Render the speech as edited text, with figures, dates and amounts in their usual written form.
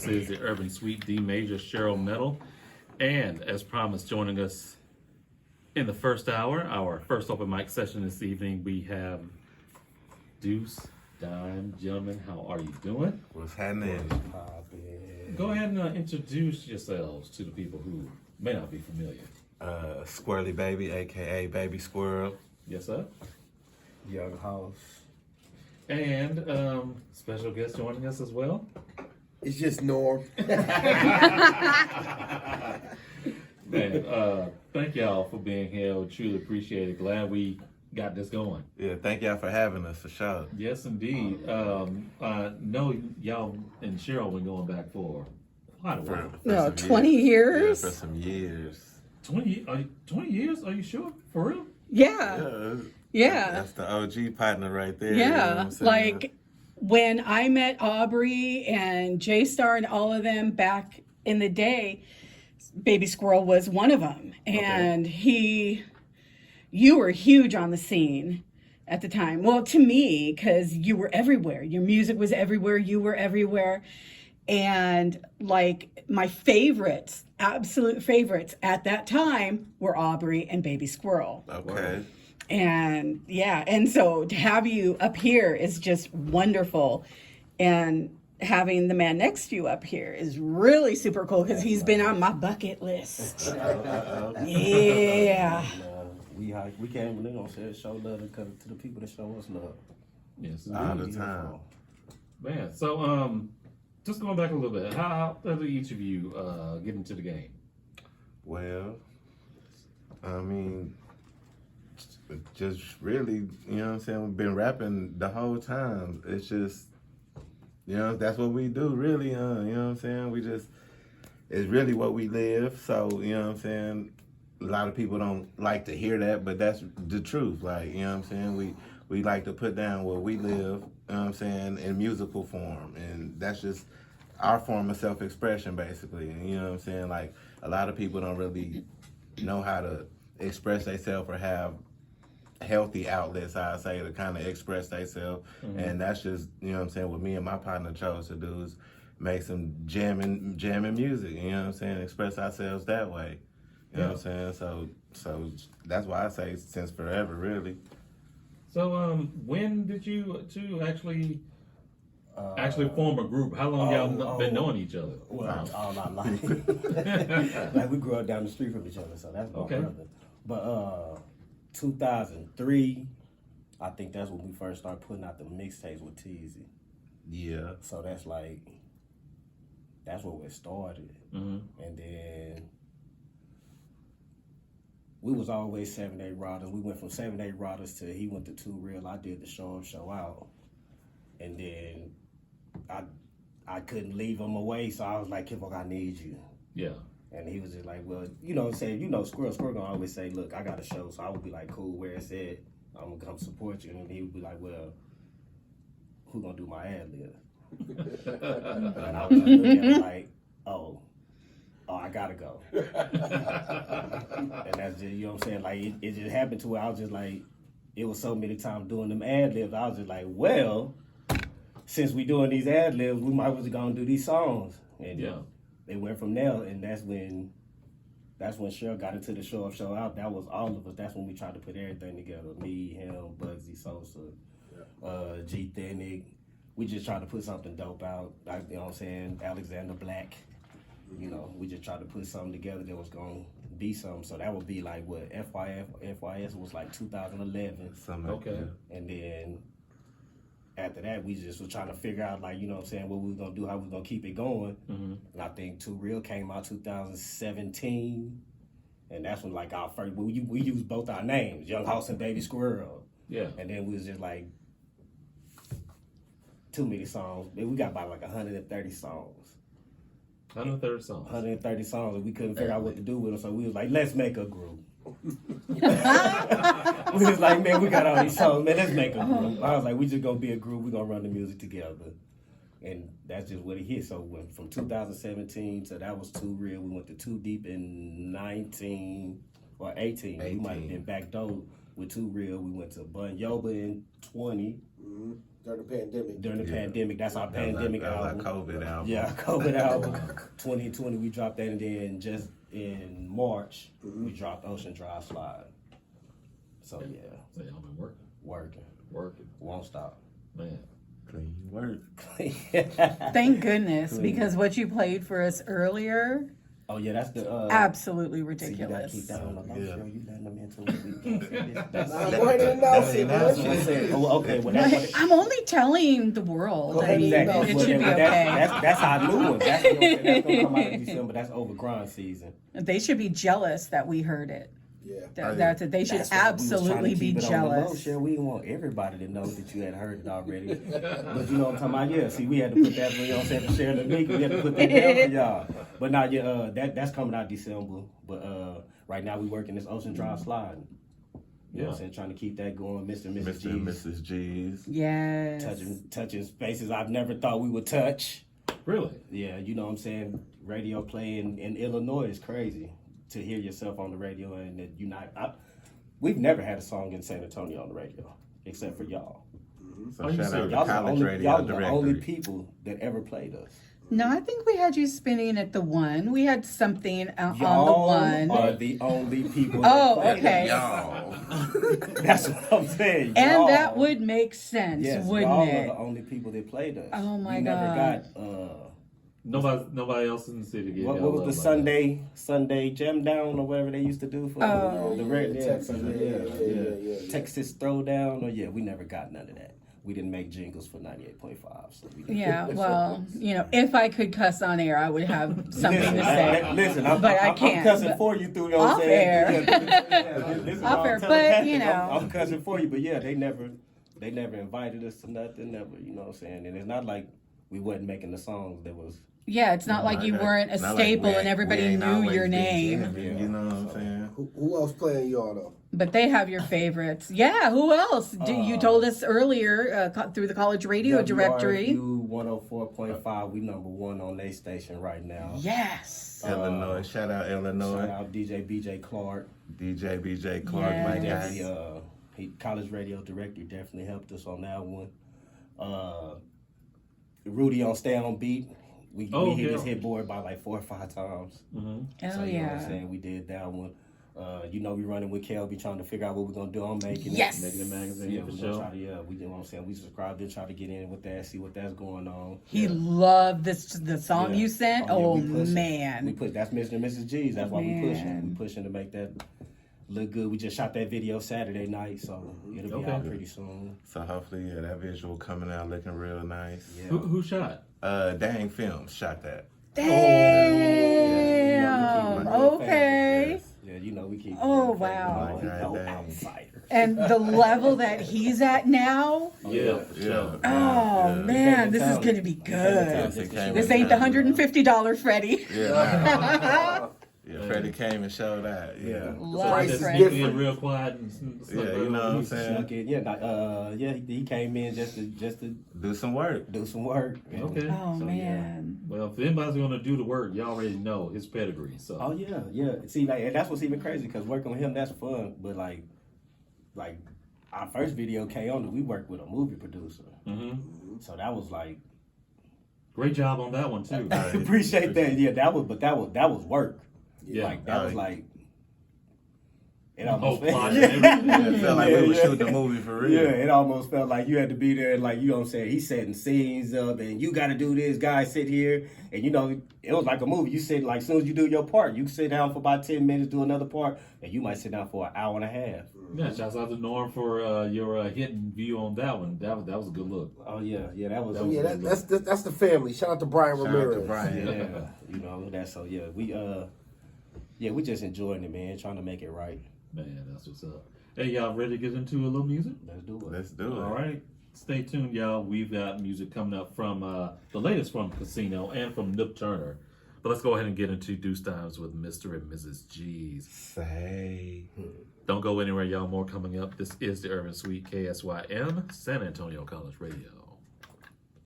This is the Urban Suite D Major Cheryl Metal. And as promised, joining us in the first hour, our first open mic session this evening, we have Deuce Dime. Gentlemen, how are you doing? What's happening? Go ahead and introduce yourselves to the people who may not be familiar. Squirrely Baby, aka Baby Squirrel. Yes, sir. Young House. And special guest joining us as well. It's just Norm. Man, thank y'all for being here. We truly appreciate it. Glad we got this going. Yeah, thank y'all for having us, for sure. Yes, indeed. I know y'all and Cheryl been going back for quite a while. No, some 20 years? Yeah, for some years. 20 years? Are you sure? For real? Yeah. Yeah. That's the OG partner right there. You know what Yeah. I'm saying? Like when I met Aubrey and J Star and all of them back in the day, Baby Squirrel was one of them. And you were huge on the scene at the time. Well, to me, because you were everywhere. Your music was everywhere. You were everywhere. And like my favorites, absolute favorites at that time were Aubrey and Baby Squirrel. Okay. And yeah, and so to have you up here is just wonderful. And having the man next to you up here is really super cool because he's been on my bucket list. Yeah. We came and gonna show love to the people that show us love. Yes, All indeed. the time. Man, so just going back a little bit, how did each of you get into the game? Well, I mean, just really, you know what I'm saying? We've been rapping the whole time. It's just, you know, that's what we do, really. You know what I'm saying? It's really what we live. So, you know what I'm saying? A lot of people don't like to hear that, but that's the truth. Like, you know what I'm saying? We like to put down what we live, you know what I'm saying, in musical form. And that's just our form of self-expression, basically. And, you know what I'm saying? Like, a lot of people don't really know how to express themselves or have healthy outlets, I say, to kind of express themselves. Mm-hmm. And that's just, you know what I'm saying, what me and my partner chose to do is make some jamming music, you know what I'm saying, express ourselves that way. You know what I'm saying? So that's why I say since forever, really. So when did you two actually form a group? How long y'all been knowing each other? Well, all our life. Like we grew up down the street from each other, so that's my brother. But 2003, I think that's when we first started putting out the mixtapes with Teezy. Yeah. So that's where it started. Mm-hmm. And then we was always 7-8 Riders. We went from 7-8 Riders to he went to 2 Real. I did the show up, show out. And then I couldn't leave him away, so I was like, Kippo, I need you. Yeah. And he was just like, well, you know, Squirrel gonna always say, look, I got a show, so I would be like, cool, where it's at, I'm gonna come support you. And he would be like, well, who gonna do my ad lib? And I was like, looking at him like, oh, I gotta go. And that's just, you know what I'm saying? Like, it just happened to where I was just like, it was so many times doing them ad libs, I was just like, well, since we doing these ad libs, we might as well gonna do these songs. And they went from there, and that's when Cheryl got into the show up, show out. That was all of us. That's when we tried to put everything together. Me, him, Bugsy, Sosa, G Thinnick. We just tried to put something dope out. Like, you know what I'm saying? Alexander Black. You know, we just tried to put something together that was going to be something. So that would be like what FYS was like 2011. Something like that. And then after that, we just was trying to figure out, like, you know what I'm saying, what we was going to do, how we was going to keep it going. Mm-hmm. And I think 2 Real came out 2017. And that's when, like, our first, we used both our names, Young House and Baby Squirrel. Yeah. And then we was just like, too many songs. We got about like 130 songs. 130 songs. 130 songs, and we couldn't figure out what to do with them, so we was like, let's make a group. We was like, man, we got all these songs, man, let's make a group. I was like, we just gonna be a group, we gonna run the music together. And that's just what it hit. So from 2017 to that was 2 Real, we went to 2 Deep in 19 or 18. We might have been backdoored with 2 Real. We went to Bun Yoba in 20. During the pandemic. During the pandemic, that's our pandemic that was album. our COVID album. Yeah, COVID album. 2020, we dropped that, and then just in March, we dropped Ocean Drive Slide. So yeah, So y'all been working, won't stop. man. Clean work. Thank goodness, because what you played for us earlier, Oh yeah, that's the absolutely so you gotta ridiculous. keep that on the low. Yeah. Show you letting them into it. We can't say this. Nah, go ahead and announce it, That's what I'm man. saying. Oh, okay, well that's I'm only telling the world. Go I ahead, mean, exactly. it Well, should be yeah, okay. That's our new one. That's gonna come out in December. That's over grind season. They should be jealous that we heard it. Yeah. That's it. They should That's why we was trying to absolutely be keep it on the low, jealous. Cheryl. We didn't want everybody to know that you had heard it already. But you know what I'm talking about? Yeah, see, we had to put that, you know what I'm saying, for Cheryl and Nick. We had to put that down for y'all. But now, yeah, that's coming out December. But right now, we working this Ocean Drive sliding. You know what I'm saying? Trying to keep that going, Mr. and Mrs. Mr. and G's. Mrs. G's. Yes. Touching spaces I've never thought we would touch. Really? Yeah, you know what I'm saying? Radio play in Illinois is crazy. To hear yourself on the radio and that you're not... We've never had a song in San Antonio on the radio, except for y'all. So Are you shout out serious? to Y'all the College only, Radio y'all the only Directory. people that ever played us. No, I think we had you spinning at the one. We had something on the Y'all one. are the only people Oh, that played okay. Y'all. us. That's what I'm saying. And Y'all. that would make sense, Yes, wouldn't y'all it? are the only people that played us. Oh, my we never God. got... Nobody else in the city gave What y'all was the love like that. Sunday jam down or whatever they used to do for Oh. the red Texas, yeah. Texas throwdown? Or we never got none of that. We didn't make jingles for 98.5. So we didn't. Yeah, well, if I could cuss on air, I would have something to say. Listen, I'm, But I I'm can't, cussing but for you through, you know what I'm off saying? air. This is Off all air, but, telepathic. know. I'm cussing for you, but yeah, they never invited us to nothing, never, you know what I'm saying? And it's not like we wasn't making the songs that was... Yeah, it's not like you weren't a Not like staple we and everybody we ain't knew always your been name. jamming, you know what I'm saying? Who else playing y'all though? But they have your favorites. Yeah, who else? You told us earlier through the college radio directory. WRFU 104.5, we number one on their station right now. Yes. Illinois. Shout out Illinois. Shout out DJ BJ Clark. DJ BJ Clark, Yes. my guy. Definitely, college radio director definitely helped us on that one. Rudy on Stay on Beat. We hit his hit board by like 4 or 5 times. Oh, So you know what I'm yeah. saying? We did that one. We running with Kelby trying to figure out what we're gonna do on making Yes. it. Making a magazine Yeah, for we sure. gonna try to, we you know what I'm saying, we subscribed and try to get in with that, see what that's going on. He loved the song Yeah. you sent. yeah, Oh, we pushing. man. We push that's Mr. and Mrs. G's. That's why we pushing. Man. We pushing to make that look good. We just shot that video Saturday night, so it'll be Okay. out pretty soon. So hopefully, that visual coming out looking real nice. Yeah. Who shot? Dang Films shot that. Damn. Okay. Yeah, we keep. Oh, real wow. family. No Dang. outsiders. And the level that he's at now. Yeah, for sure. Oh, man, this is going to be good. This ain't the $150 Freddie. Yeah. Yeah, Freddie came and showed out. Yeah. Love Price is Just Freddie. being real quiet and snuck Yeah, you know what I'm saying? Snuck in. He came in just to Do some work. do some work. And- Okay. Oh, So, man. Well, if anybody's gonna do the work, y'all already know his pedigree. So Oh yeah. See, and that's what's even crazy because working with him, that's fun. But like our first video came on, we worked with a movie producer, so that was like great job on that one too. appreciate that. Yeah, that was work. Yeah. Like that was like it Oh, almost plot yeah. and everything. It felt like we were shooting a movie for real. Yeah, it almost felt like you had to be there, like, you know what I'm saying? He's setting scenes up, and you got to do this, guys sit here, and it was like a movie. You sit, like, as soon as you do your part, you sit down for about 10 minutes, do another part, and you might sit down for an hour and a half. Yeah, shouts out to Norm for your hidden view on that one. That was a good look. Oh, yeah, that was Yeah, that's the family. Shout out to Brian Shout out Ramirez. to Brian. We just enjoying it, man, trying to make it right. Man, that's what's up. Hey, y'all ready to get into a little music? Let's do it. Let's do it. All right. Stay tuned, y'all. We've got music coming up from the latest from Casino and from Nook Turner. But let's go ahead and get into Deuce Dimes with Mr. and Mrs. G's. Say. Don't go anywhere, y'all. More coming up. This is the Urban Suite, KSYM, San Antonio College Radio.